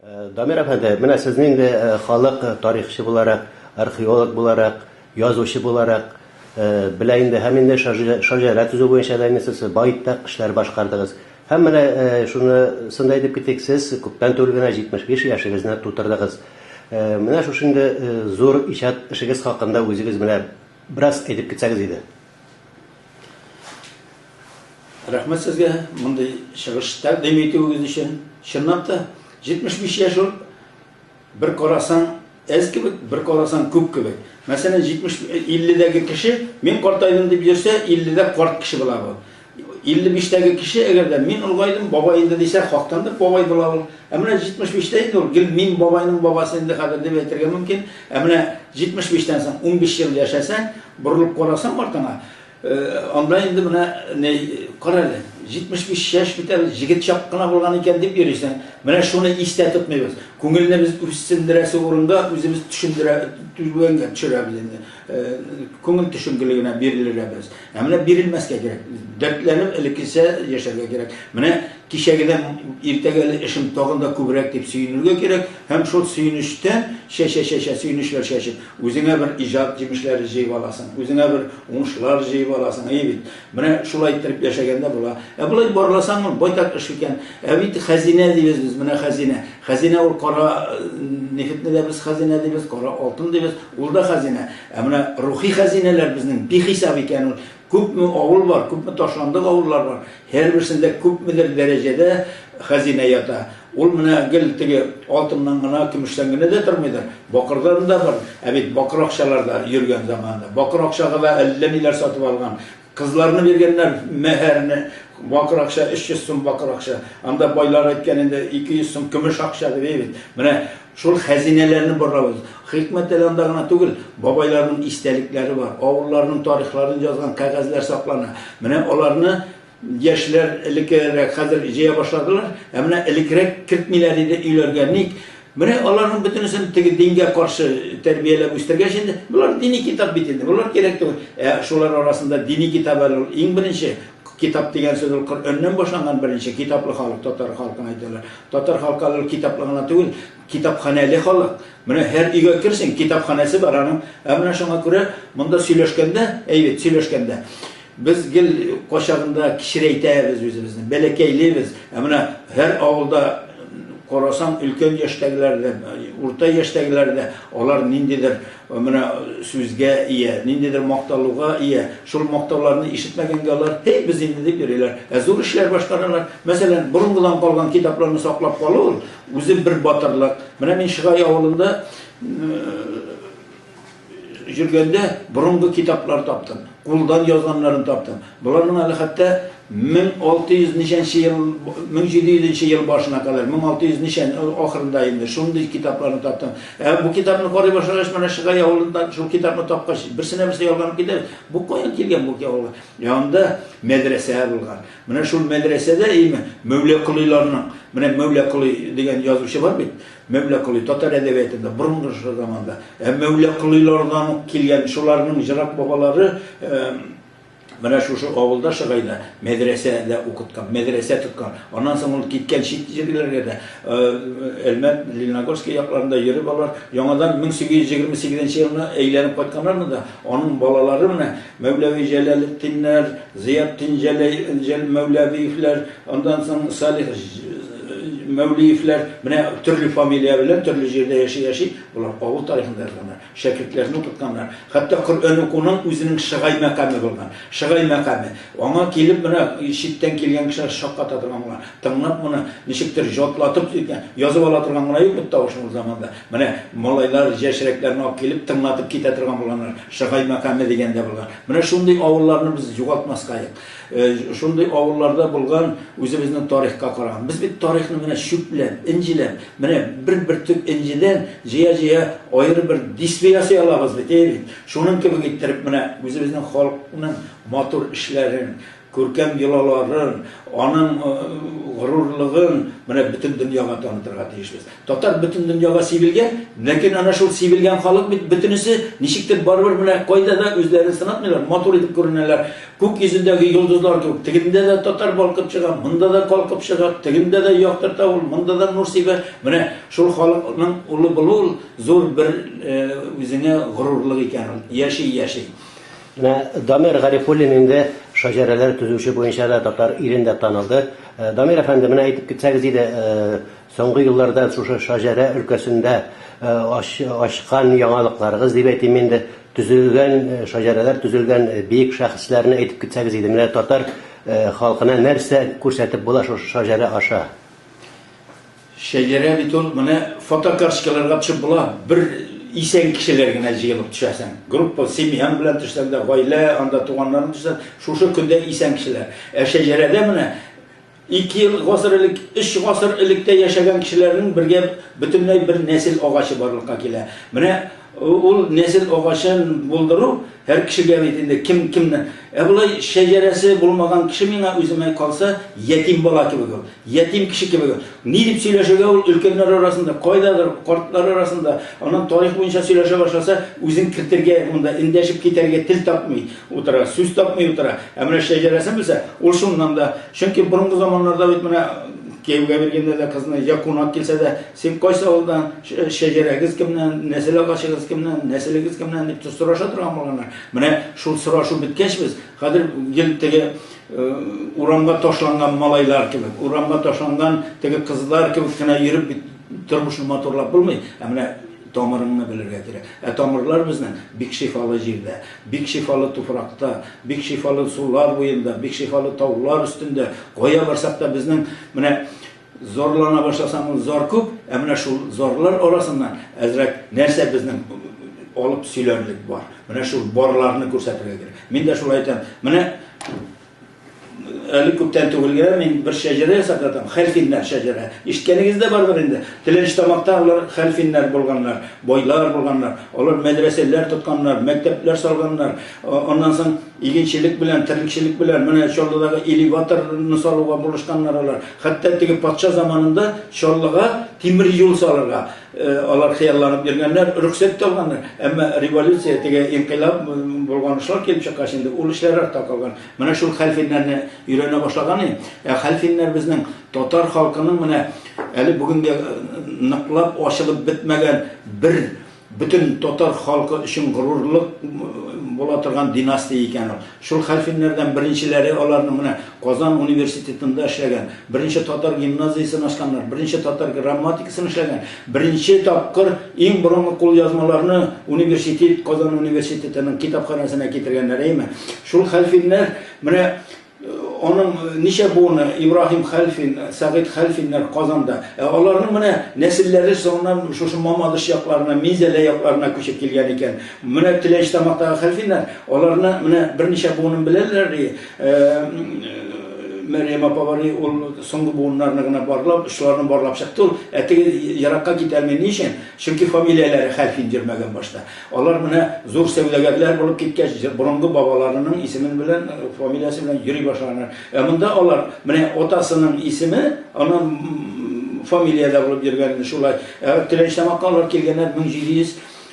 Дамир әфәнде, менә сезнең дә халык тарихчы буларак, археолог буларак, язучы буларак, белә инде һәм инде шәҗәрә төзү буенча да сез байтак эшләр башкардыгыз. Һәм менә шуны сында әйтеп китик, сез күптән түгел генә 75 яшегезне тутырдыгыз. Менә шушында зур иҗат эшегез хакында үзегез менә бераз әйтеп китсәгез иде. Рәхмәт сезгә, мондай чыгыш тәкъдим итүегез өчен. Чынлап та 75 яшь ул бер карасаң әз кебек, бер карасаң күп кебек. Мәсәлән, 50-дәге кеше, мин картайдым дип йөрсә, 50-дә карт кеше була бу. 55-дәге кеше, әгәр дә мин улгайдым, бабай инде дисә, хактан да бабай була ул. Ә менә 75-дә инде ул, гел мин бабайның бабасы инде хәзер дип әйтергә мөмкин. Ә менә 75-тән соң 15 ел яшәсәң, борылып карасаң артыңа, анда инде менә карале. 75 яшь битәр җигет чак кына булган икән дип йөрисең. Менә шуны истә тотмыйбыз. Күңелне без үссендерәсе урында үзебез төшендерәбез инде. Күңел төшенгелегенә биреләбез. Ә менә бирелмәскә кирәк. Дәртләнеп элеккесә яшәргә кирәк. Менә кичәгедән иртәгәле эшем тагында күбрәк дип сөенергә кирәк. Һәм шул сөенештән сөенешләр чәчеп, үзеңә бер иҗат җимешләре җыйып аласың. Үзеңә бер уңышлар җыйып аласың. Бит. Менә шулай итеп яшәгәндә була. Булай барласаң, байтак эш икән. Бит хәзинә дибез без, менә хәзинә. Хәзинә ул кара нефтне дә без хәзинә дибез, кара алтын дибез. Ул да хәзинә. Менә рухи хәзинәләр безнең бихисап икән ул. Күпме авыл бар, күпме ташландык авыллар бар. Һәр берсендә күпмедер дәрәҗәдә хәзинә ята. Ул менә гел теге алтыннан гына, көмештән генә дә тормыйдыр. Бакырдан да бар. Бит бакыр акчаларда йөргән заманда. Бакыр акчага да әллә ниләр сатып алган. Кызларны биргәннәр мәһәрне, бакыр акча 300 сум бакыр акча. Анда байлар әйткән инде 200 сум көмеш акча дип бит. Менә шул хәзинәләрне барлабыз. Хикмәт әлендә гына түгел, бабайларның истәлекләре бар, авылларның тарихларын язган кәгазьләр саклана. Менә аларны яшьләр элеккәрәк хәзер җыя башладылар. Менә элеккәрәк кертмиләр иде өйләргә. Ник? Менә аларның бөтенесен теге дингә каршы тәрбияләп үстергәч инде, булар дини китап бит инде. Булар кирәк түгел. Шулар арасында дини китаплар иң беренче китап дигән сүз ул Коръәннән башланган беренче китаплы халык, татар халкын әйтәләр. Татар халкы китаплыгына түгел, китапханәле халык. Менә һәр өйгә керсәң, китапханәсе бар аның. Менә шуңа күрә монда сөйләшкәндә, без гел качагында кичерәйтәбез үзебезне, бәләкәйлебез. Менә һәр авылда карасаң, өлкән яшьтәгеләрдә, урта яшьтәгеләрдә алар ниндидер менә сүзгә ия, ниндидер макталуга ия. Шул мактауларны ишетмәгәнгә алар, без инде дип йөриләр. Зур эшләр башкаралар. Мәсәлән, борынгыдан калган китапларны саклап калу үзе бер батырлык. Менә мин Шыгай авылында жүргәндә борынгы китаплар таптым. Кулдан язганнарын таптым. Буларның әле хәтта 1600 ничәнче ел, 1700 ел башына кадәр, 1600 ничән ахырында инде шундый китапларны таптым. Бу китапны карый башлагач, менә Шыгай авылында шул китапны тапкач, берсенә-берсе ялганып китә. Бу каян килгән бу авылга? Янда мәдрәсә булган. Менә шул мәдрәсәдә Мәүлә Кулыйларның, менә Мәүлә Кулый дигән язучы бар бит. Мәүлә Кулый татар әдәбиятында борынгы заманда. Мәүлә Кулыйлардан килгән шуларның җырак бабалары менә шушы авылда Шыгайда мәдрәсәдә укыткан, мәдрәсә тоткан. Аннан соң ул киткән чит җирләргә дә Әлмәт, Лениногорск якларында йөреп алар. Яңадан 1828 елны әйләнеп кайтканнар да, аның балалары менә Мәүләви Җәләлетдиннәр, Зиятдин Мәүләвиевләр, андан соң Салих Мәүлиевләр, менә төрле фамилия белән төрле җирдә яши, булар авыл тарихында язганнар, шәкертләрне укытканнар. Хәтта Коръән укуның үзенең Шыгай мәкаме булган. Шыгай мәкаме. Аңа килеп менә читтән килгән кеше шакката торганлар. Тыңлап моны ничектер җатлатып язып ала торган гына юк бу тавышын заманда. Менә малайлар яшьрәкләрне алып килеп тыңлатып китә торган булганнар. Шыгай мәкаме дигәндә булган. Менә шундый авылларны без югалтмаска кирәк. Шундый авылларда булган үзебезнең тарихка караган. Без бит тарихны менә шүпләп, инҗиләп, менә бер төп инҗидән җыя аеры бер дисплей ясый алабыз бит. Шуның кебек иттереп менә үзебезнең халыкның матур эшләрен, көркем йолаларын, аның gururluğun bana bütün dünyaya tanıtırga tiyişmiz. Tatar bütün dünyaya sivilgen, lakin ana şul sivilgen halık bütünüsü nişiktir barbar bana koyda da özlerini sanatmıyorlar, motor edip görünürler. Kuk yüzündeki yıldızlar kuk, tiginde de tatar balkıp çıkar, mında da kalkıp çıkar, tiginde de yoktur tavul, mında da nur siver. Bana şul halıkның ulu bulul zor bir yüzüne gururluk iken, yaşay. Damir Garifullin de şajareler tüzüşü boyunca da Tatar ilinde tanıldı. Damir Efendi, bana aytip gitseniz idi, soңгы yıllarda şu şajare ülkesinde aşkan yangalıklarınız diye aytayım indi, tüzülgen şajareler, tüzülgen büyük şahıslarını aytip gitseniz idi. Mine Tatar halkına nerse ko'rsatib bo'la şu şajare aşa. Şajare bit ol, mana fotokartikalarga tushib bo'la bir isen kişilerine jığılıp düşersen, grup semiyan bilen düşsen de, aile, anda tuğanların düşsen, şu günde isen kişiler. Şecerede mi 2 yıl asırlık, 3 asırlıkta yaşayan kişilerin birge bütünlüğü bir nesil ağaçı varlıkka kele. Mine o nesil ağaçın bulduru her kişi geldiğinde kimden? Bulay şeceresi bulmagan kişi mine üzüme kalsa yetim bala gibi gör. Yetim kişi gibi gör. Ne dip söyleşege ol ülkeler arasında, koydadır, kortlar arasında, onun tarih boyunca söyleşe başlasa üzün kirtirge, onda indeşip kiterge til tapmay, utara, söz tapmay utara. Emre şeceresi bilse, ol şundan da. Çünkü burungu zamanlarda bitmene kevge vergende de kızına yakunak gelse de sen koysa oldan şecereniz kimden, nesile kaçınız kimden, nesiligiz kimden deyip suraşa duran olanlar. Mine şu suraşı bitkeşmiz. Kadir gel tege uramga toşlangan malaylar gibi, uramga toşlangan tege kızlar gibi kına yürüp durmuşunu motorlap bulmay. Mine tomarını bilirge gerek. Tomarlar bizden bik şifalı jirde, bik şifalı tufrakta, bik şifalı sular boyunda, bik şifalı tavlar üstünde koya varsak da bizden mine zorlana başlasamız zor küp, emine şu zorlar orasından ezrek nerse bizden olup söylerlik var. Mine şu borlarını ko'rsatırga gerek. Men de şulay aytam. Mine Ali köpten tugilgan men bir şejere saklatam. Halfinler şejere. İşitkeningizde barbar endi. Tilinç tamakta ular halfinler bolganlar, boylar bolganlar. Ular medreseler tutkanlar, mektepler salganlar. Ondan soň ilginçlik bilen, tirikçilik bilen mene şoldagi elevatorni saluga buluşkanlar ular. Hatta tigi patça zamanında şolluğa temir yol salarga ular xiyallanıp yurganlar, ruxsat alganlar. Emma revolütsiya tigi inqilab bolganışlar kelip çykka şimdi ul işler arta kalgan. Mene şul halfinlerni öğrene başlagan. Halfinler bizning Tatar halkının mene eli bugünkü nıqlap aşılıp bitmegen bir bütün Tatar halkı için gururluk bola turgan dinastiya ekan. Şul halfinlerden birinchileri ularni mene Qozon universitetinde ishlagan, birinchi Tatar gimnaziyasini ochganlar, birinchi Tatar grammatikasini ishlagan, birinchi topqir eng burungi qo'lyozmalarni universitet Qozon universitetining kitobxonasiga keltirganlar emi. Şul halfinler mene onun neçe boğunu İbrahim Halfin, Sa'id Halfinler Qozonda. Onların mene nesilleri sonra şu Mamadış yaklarına, Mizele yaklarına köçüp kelgan ekan. Mene Tilenç tamakdagi Halfinler, onlarni mene bir neçe boğunun bilerler. Meryem apavari ol soңгы буыннарына барлап, işlerini барлап чыкты. Әтеге яракка китәлмәй ни өчен? Чөнки фамилияләре Халфин йөрмәгән башта. Алар менә зур сәүдәгәрләр булып киткәч, бурынгы бабаларының исемен белән, фамилиясе белән йөри башлаганнар. Монда алар менә атасының исеме, аның фамилияда булып йөргән шулай. Tilenç tamakка алар килгәннәр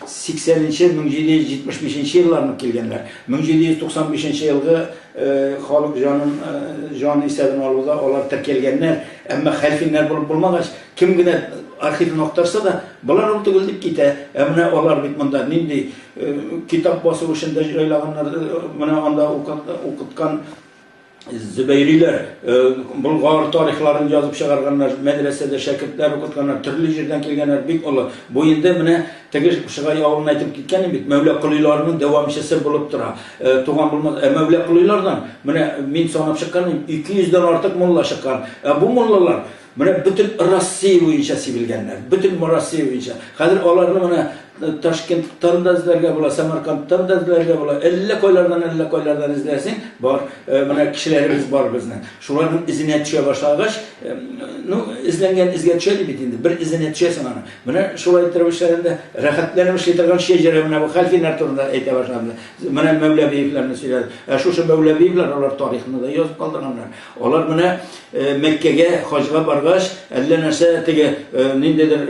1780-1775 yıllarına kelganlar. 1795 yılgı Xalq canı istedini alıda onlar terkelgenler. Ama halfinler bulup bulmagaç kimgine arxivini aktarsa da bular ol tugilip kite. Ama onlar bitmanda nindi kitap basılışında joylaganlar mana anda okutkan Zübeyriler, Bulgar tarihlerini yazıp çıkarganlar, medresede şakirtler okutkanlar, türlü yerden kelganlar bik ola. Bu yılda mene tegir şıgay avlını aytıp gitkenim bit. Mevla Quliylarının devamçısı bulup tura. Tuğan bulmaz. Mevla Quliylardan mene min sanıp çıkanım 200'den artık mulla çıkan. Bu mullalar mene bütün Rossiya boyunca sivilgenler. Bütün Rossiya boyunca. Hadir olarını mene Toshkentdan da izlerge bola, Samarkanddan da izlerge bola, elle koylardan izlersin. Var, bana kişilerimiz var bizden. Şuların izine düşüyor başlangıç. İzlengen izge düşüyor bitindi. Bir izine düşüyorsun ana. Bana şurayı ettirmişlerinde rahatlanmış getirgen şecere bana bu halfinler turunda ete başlandı. Bana Mevlevi'lerini söyledi. Şu Mevlevi'ler onlar tarihinde de yazıp kaldırganlar. Onlar bana Mekke'ye hacıga bargaç, elle nerse tege nindedir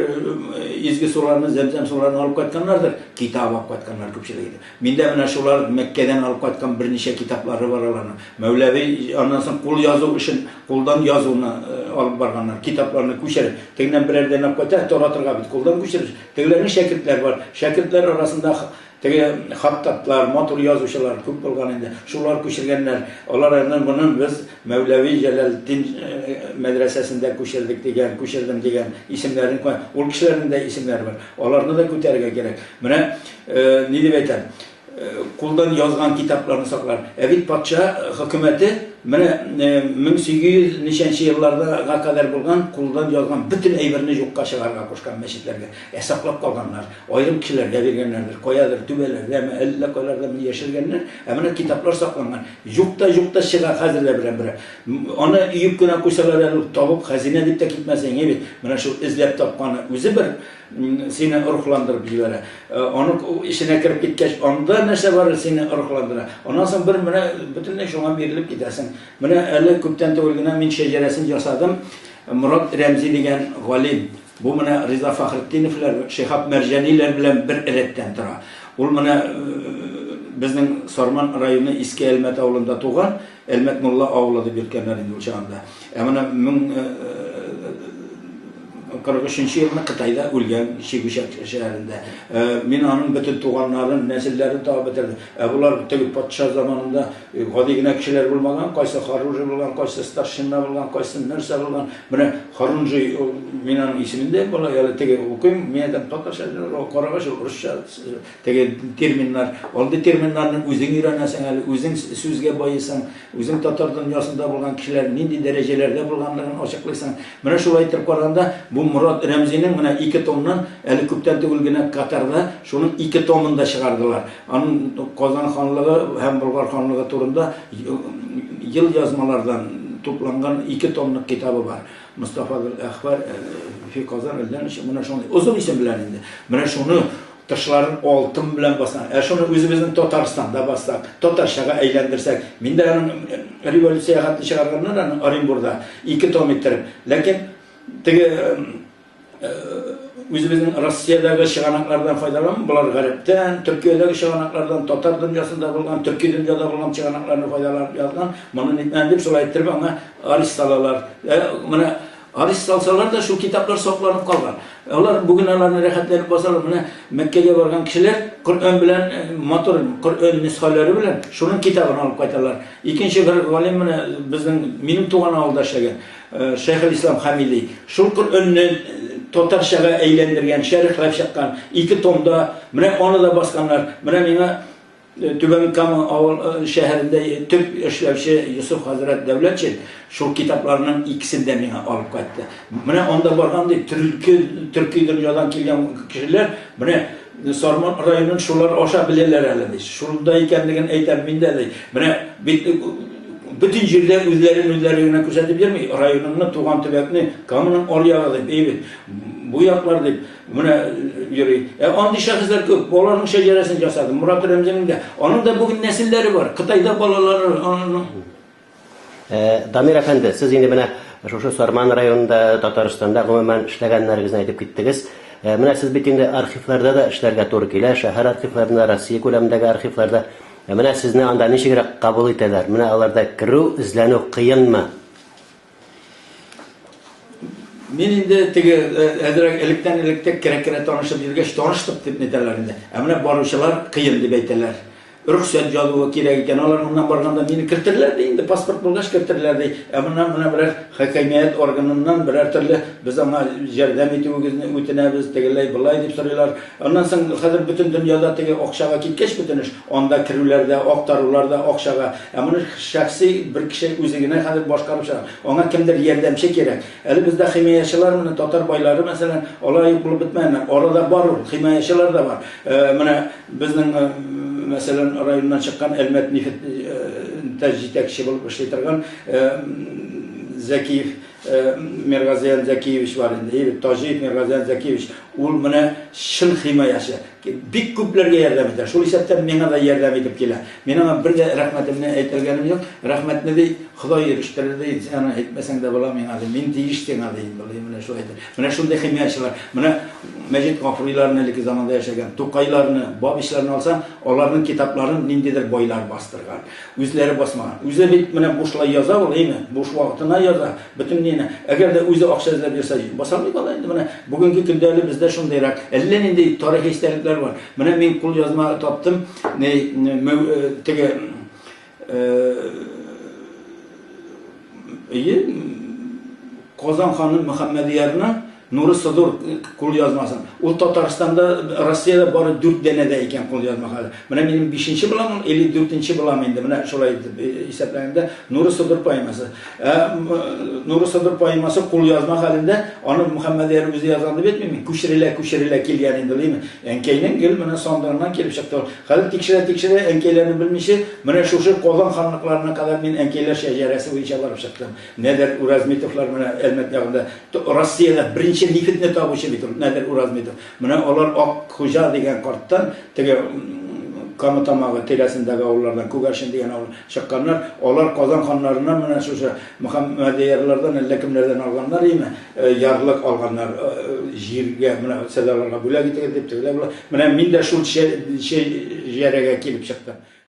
izgi sularını, zemzem sularını alıp katkanlardır. Kitap alıp katkanlar köpçülüğüydü. Minde bana şular Mekke'den alıp katkan bir neçe kitapları var alanı. Mevlevi anlarsın kul yazı için kuldan yazıını alıp barganlar. Kitaplarını kuşerir. Teginen birerden alıp katar, Toratırga bit kuldan kuşerir. Tegilerin şekirtler var. Şekirtler arasında tege hattatlar, motor yazışılar köp bolgan endi. Şular kuşirgenler. Olar bunun biz Mevlevi Celaleddin medresesinde kuşirdim degen isimlerin koy. Ol kişilerin de isimleri var. Olarını da köterge gerek. Mene ne dep aytan? Kuldan yazgan kitaplarını saklar. Evit Paşa hükümeti mene 1800 neçençi yıllarda kadar bulgan kuldan yazgan bütün eybirini yokka çıgarga koşkan meşitlerge hesaplap kalganlar. Ayrım kişilerge vergenlerdir. Koyadır, tübeler, elle koylardan yaşırgenler. Emine kitaplar saklangan. Yukta çıgar hazırla bire. Onu yiyip güne kuysalar tavup hazine dip de gitmesen evet. Mene şu izlep tapkanı özü bir seni ruhlandırıp jibere. Onu işine kirip gitkeş onda nese var seni ruhlandıra. Ondan sonra bir mene bütünle şuna verilip gidersin. Mene elle köpten tövülgüne min şeceresini yasadım. Murat Remzi degen galim. Bu mene Rıza Fahrettinevler, Şehab Merjaniler bilen bir eretten tura. Ol mene bizning Sarman rayonu İski Elmet avlunda tuğan. Elmet Mulla avladı bir kenarında uçağında. Emine 43 yılında Kıtay'da ölgen Şegüşek şehrinde. Men onun bütün tuğanların, nesilleri tabi bitirdi. Bunlar tegi Patşa zamanında gadigine kişiler bulmagan, kaysa Haruncu bulgan, kaysa Starşinna bulgan, kaysa Nerse bulgan. Mene Haruncu men onun isminde bola yalı tegi okuyum, meydan Tatarşa, Karagaş, Rusça tegi terminler. Oldu terminlerin özün öğrenesen, özün sözge bayısan, özün Tatar dünyasında bulgan kişiler nindi derecelerde bulganlarını açıklaysan. Mene şu aytırıp qaraganda bu Murat Remzi'nin buna 2 tomdan eli köpten tügülgene Katar'da şunun 2 tomunu da çıkardılar. Onun Kozan Hanlığı hem Bulgar Hanlığı turunda yıl yazmalardan toplangan 2 tomluk kitabı var. Mustafa Akbar fi Kozan elden buna şunu uzun isim bilen indi. Buna şunu taşların altın bilen basan. Şunu özümüzün Tataristan'da bassak, Tatarşaga eğlendirsek. Minde onun revolüsiya hattı çıkarganlar arayın burada 2 tom ettirip. Lakin tege özümüzün Rusya'daki çıganaklardan faydalanıp, bunlar garipten, Türkiye'deki çıganaklardan, Tatar dünyasında bulgan, Türkiye dünyada bulgan çıganaklarını faydalanıp yazgan, bunu nitmendim şolay ettirip ama Aristalılar, Aristalılar da şu kitaplar saklanıp kalgan. Onlar bugün onların rehatlerini basarlar. Mekke'ye vargan kişiler Kur'an bilen motor, Kur'an nüshaları bilen şunun kitabını alıp kaytarlar. İkinci bir galim benim tuğan ağıldaşlagan Şeyhülislam Hamidi. Şu Kur'an'ı Tatarşaga eğlendirgen, şerihlep şakkan 2 tomda onu da baskanlar. Mene Tüben Kamu şehrinde Türk işlevçi Yusuf Hazret Devletçi şu kitaplarının ikisinden beni alıp kayttı. Mene onda bargan değil, Türkiye dünyadan kelgen kişiler mene Sarman rayonun şular aşağı bilirler elinde. Şurada ikenliğin eyter minde değil. Mene bütün jirler üzerine küsetip yermi rayonunun tuğan tübekini kamunun oraya alıp evet bu yaklar deyip buna yürüyor. Andi şahıslar köp. Onların şeceresini yasadı. Murat Remzi'nin de. Onun da bugün nesilleri var. Kıtay'da balaları. Damir Efendi, siz yine bana şu Sarman rayonunda, Tataristan'da umumen işlegenlerinizni aytıp gittiniz. Mene siz bitinde arxivlarda da işlerge to'g'ri keladi. Shahar arxivlarında, Rossiya ko'lamidagi arxivlarda. Mene sizni anda nechigrak qabul etadilar? Mene ularda kiruv, izlanuv qiyinmi? Men endi tege elekten kerek tanışıp yurgeç tanıştık deb neterler endi. Amına baruşlar qiyin deb aytdilar. ruhsat yazığı kerak ekan. Ular bundan borganda meni kirtirdilar deydi. Pasport bo'lgach kirtirdilar deydi. Buna birer hakimiyet organından birer türlü biz ona yordam etүүgüzni o'tinamiz, tegilay bulay deb so'raylar. Ondan so'ng hozir butun dunyoda tege oqshaga ketgach butun ish. Onda kiruvlarda, oqtaruvlarda oqshaga. Buni shaxsiy bir kishi o'zigina hozir boshqarib chiqadi. Ona kimdir yordamchi kerak. Hali bizda himoyachilar, mana Tatar boylari masalan, olay qilib bitmayman. Orada bor, himoyachilar da var. Mana bizning masalan rayondan chiqqan Elmet Nefet yetakchi bo'lib ishlaytirgan Zakiyev Mirg'aziyan Zakiyevich var endi. Tojiyev Mirg'aziyan Zakiyevich ul mana shin himoyachi. Big ko'plarga yordam etadi. Shu hisobdan menga da yordam etib keladi. Men ham bir de rahmatimni aytganim yo'q. Rahmatni de Xudo yurishtirdi. Sen aytmasang da bo'laman menga. Men deyishdim deydi. Mana shu aytdi. Mana shunday himoyachilar. Mana Majid G'ofuriylarning zamonda yashagan To'qaylarni, Bobishlarni olsam, ularning kitoblarini nindidir boylar bostirgan. O'zlari bosmagan. O'zi mana bo'shlar yoza olaymi? Bo'sh vaqtini yoza. Butun neni. Agarda o'zi o'qsha izlab yursa, bosolmaydi endi. Mana bugungi kunda bizda shundayroq allanindi tarixiy historiklar var. Mana men qo'l yozma topdim. Tege Qozon xonim Muhammadiyarni Nuri Sudur qo'l yozmasın. O Tataristonda, Rossiyada bari 4 danada ekan qo'l yozma hali. Mana mening 5-chi bilaman, 54-chi bilaman endi. Mana shulay hisoblaganda Nuri Sudur poemasi. Nuri Sudur poemasi qo'l yozma halinde onu Muhammadiyar o'zi yozgan deb aytmayman. Kushirila kelgan endi deymi. Enkayning gil mana sondondan kelib chiqdi. Hali tekshira enkaylarni bilmishi, mana shu Qozon xonliqlarına kadar men enkaylar shajarasi bo'yicha borib chiqdim. Nedir Urazmetovlar mana Elmet yog'ida Rossiyada birinchi Nefetni topuvchi bitirib, Nadir Urazmetov. Mana ular Oqxo'ja degan qortdan tege Kamatamog'i terasindagi ovullardan Ko'garshin degan ovul chiqqanlar, ular Qozon xonlaridan mana shu Muhammadiyarlardan kimlardan olganlar emi, yarliq olganlar, yerga mana sadalarga bo'lak etgan deb mana men de shu yaraga kelib chiqdim.